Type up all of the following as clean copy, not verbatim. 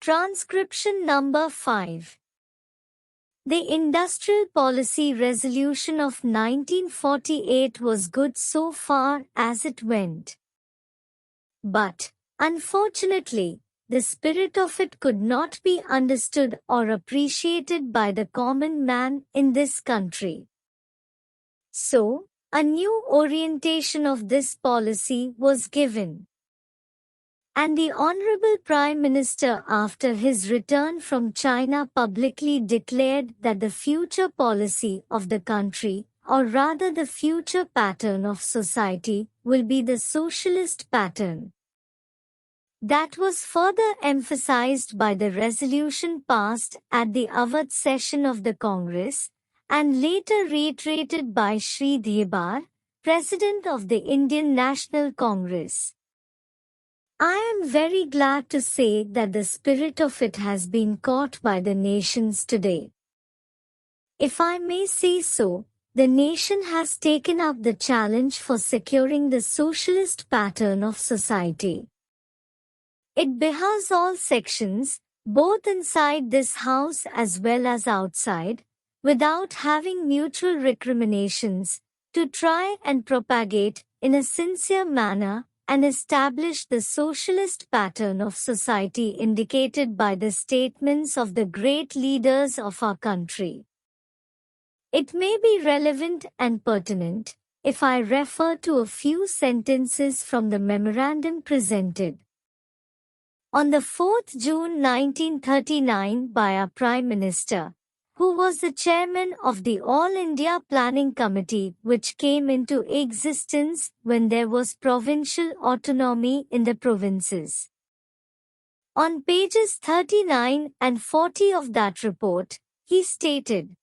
Transcription number 5. The Industrial Policy Resolution of 1948 was good so far as it went. But, unfortunately, the spirit of it could not be understood or appreciated by the common man in this country. So, a new orientation of this policy was given. And the Honorable Prime Minister, after his return from China, publicly declared that the future policy of the country, or rather the future pattern of society, will be the socialist pattern. That was further emphasized by the resolution passed at the Awadh session of the Congress, and later reiterated by Shri Dhibar, President of the Indian National Congress. I am very glad to say that the spirit of it has been caught by the nations today. If I may say so, the nation has taken up the challenge for securing the socialist pattern of society. It behoves all sections, both inside this house as well as outside, without having mutual recriminations, to try and propagate, in a sincere manner, and establish the socialist pattern of society indicated by the statements of the great leaders of our country. It may be relevant and pertinent if I refer to a few sentences from the memorandum presented. On the 4th June 1939 by our Prime Minister, who was the chairman of the All India Planning Committee, which came into existence when there was provincial autonomy in the provinces. On pages 39 and 40 of that report, he stated,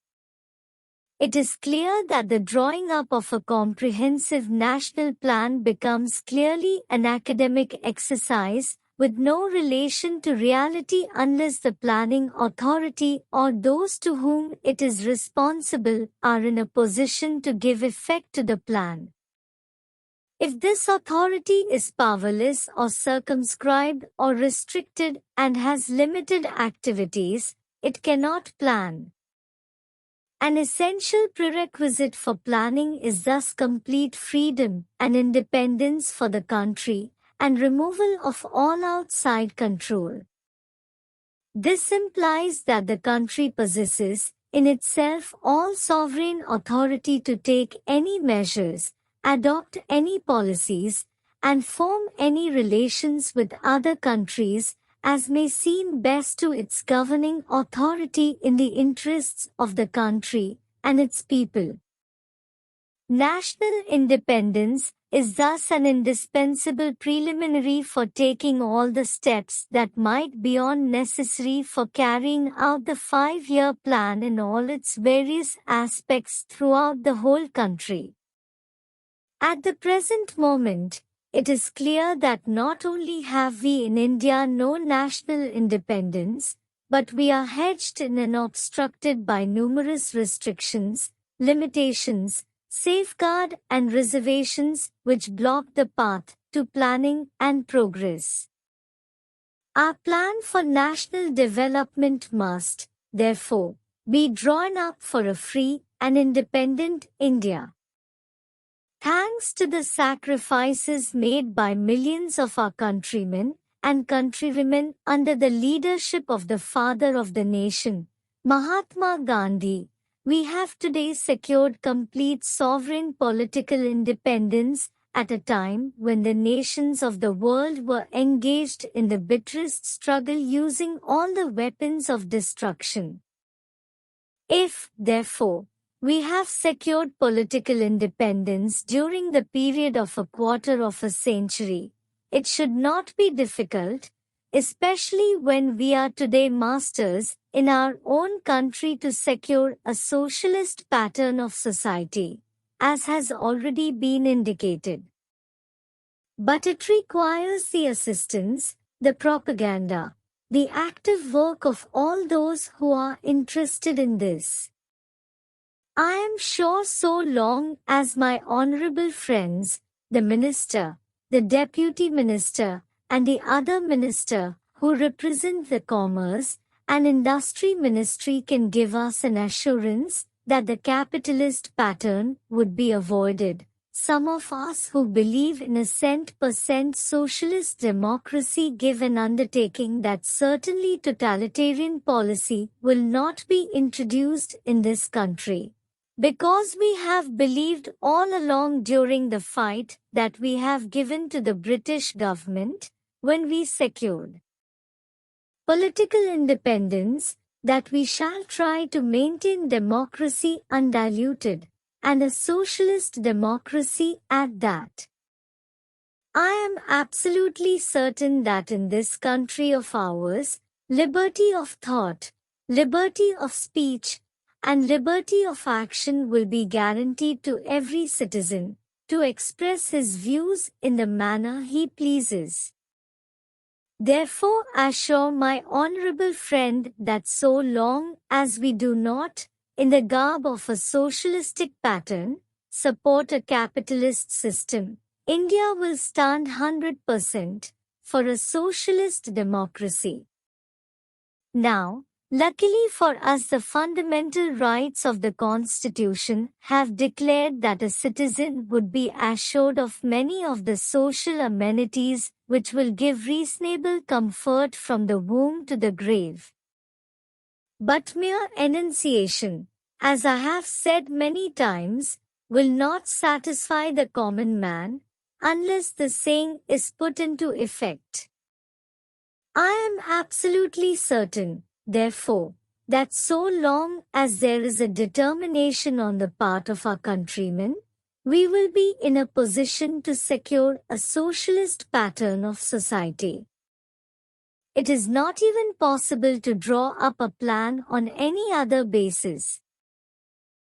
"It is clear that the drawing up of a comprehensive national plan becomes clearly an academic exercise, with no relation to reality unless the planning authority or those to whom it is responsible are in a position to give effect to the plan. If this authority is powerless or circumscribed or restricted and has limited activities, it cannot plan. An essential prerequisite for planning is thus complete freedom and independence for the country, and removal of all outside control. This implies that the country possesses, in itself, all sovereign authority to take any measures, adopt any policies, and form any relations with other countries, as may seem best to its governing authority in the interests of the country and its people. National independence is thus an indispensable preliminary for taking all the steps that might be necessary for carrying out the 5-year plan in all its various aspects throughout the whole country. At the present moment, it is clear that not only have we in India no national independence, but we are hedged in and obstructed by numerous restrictions, limitations, safeguard and reservations which block the path to planning and progress. Our plan for national development must, therefore, be drawn up for a free and independent India. Thanks to the sacrifices made by millions of our countrymen and countrywomen under the leadership of the father of the nation, Mahatma Gandhi, we have today secured complete sovereign political independence at a time when the nations of the world were engaged in the bitterest struggle using all the weapons of destruction. If, therefore, we have secured political independence during the period of a quarter of a century, it should not be difficult, especially when we are today masters in our own country, to secure a socialist pattern of society, as has already been indicated. But it requires the assistance, the propaganda, the active work of all those who are interested in this. I am sure so long as my honorable friends, the minister, the deputy minister, and the other minister, who represent the Commerce and Industry Ministry can give us an assurance that the capitalist pattern would be avoided. Some of us who believe in a cent% socialist democracy give an undertaking that certainly totalitarian policy will not be introduced in this country. Because we have believed all along during the fight that we have given to the British government when we secured political independence, that we shall try to maintain democracy undiluted, and a socialist democracy at that. I am absolutely certain that in this country of ours, liberty of thought, liberty of speech, and liberty of action will be guaranteed to every citizen to express his views in the manner he pleases. Therefore, I assure my honorable friend that so long as we do not, in the garb of a socialistic pattern, support a capitalist system, India will stand 100% for a socialist democracy. Now, luckily for us, the fundamental rights of the Constitution have declared that a citizen would be assured of many of the social amenities which will give reasonable comfort from the womb to the grave. But mere enunciation, as I have said many times, will not satisfy the common man unless the saying is put into effect. I am absolutely certain, therefore, that so long as there is a determination on the part of our countrymen, we will be in a position to secure a socialist pattern of society. It is not even possible to draw up a plan on any other basis.